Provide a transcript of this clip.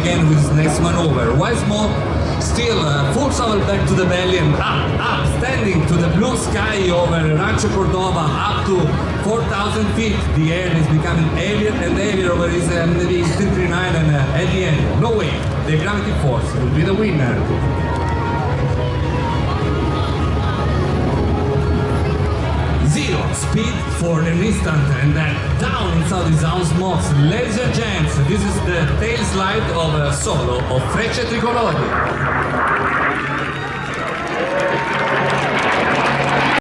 again with his next maneuver. Once more, still full travel back to the belly and up, standing to the blue sky over Rancho Cordova, up to 4,000 feet. The air is becoming heavier and heavier over his MDV 339, and at the end, no way, the gravity force will be the winner. Zero speed for an instant, and then down inside his own smokes. Ladies and gents, this is the tail slide of Solo of Frecce Tricolori.